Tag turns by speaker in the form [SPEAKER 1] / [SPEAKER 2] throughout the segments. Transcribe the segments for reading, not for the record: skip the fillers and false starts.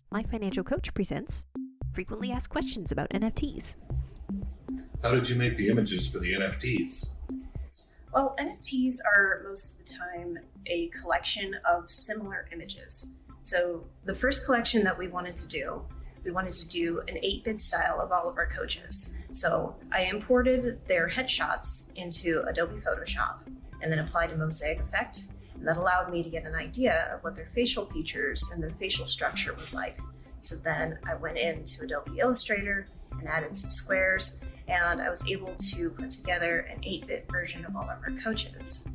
[SPEAKER 1] My Financial Coach presents Frequently Asked Questions about NFTs.
[SPEAKER 2] How did you make the images for the NFTs?
[SPEAKER 3] Well, NFTs are most of the time a collection of similar images. So the first collection that we wanted to do an 8-bit style of all of our coaches. So I imported their headshots into Adobe Photoshop and then applied a mosaic effect. And that allowed me to get an idea of what their facial features and their facial structure was like. So then I went into Adobe Illustrator and added some squares, and I was able to put together an 8-bit version of all of our coaches.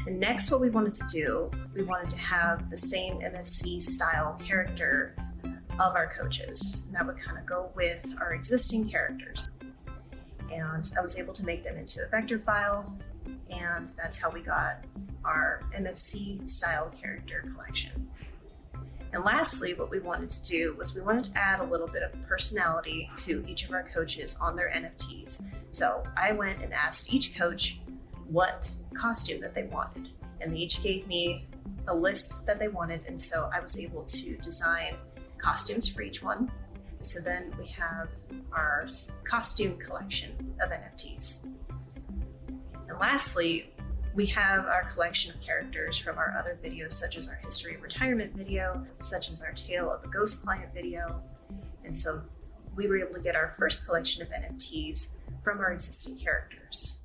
[SPEAKER 3] And next, what we wanted to do, we wanted to have the same NFC style character of our coaches. And that would kind of go with our existing characters. And I was able to make them into a vector file, and that's how we got our NFC style character collection. And lastly, what we wanted to do was we wanted to add a little bit of personality to each of our coaches on their NFTs. So I went and asked each coach what costume that they wanted, and they each gave me a list that they wanted, and so I was able to design costumes for each one. And so then we have our costume collection of NFTs. And lastly, we have our collection of characters from our other videos, such as our history of retirement video, such as our tale of the ghost client video. And so we were able to get our first collection of NFTs from our existing characters.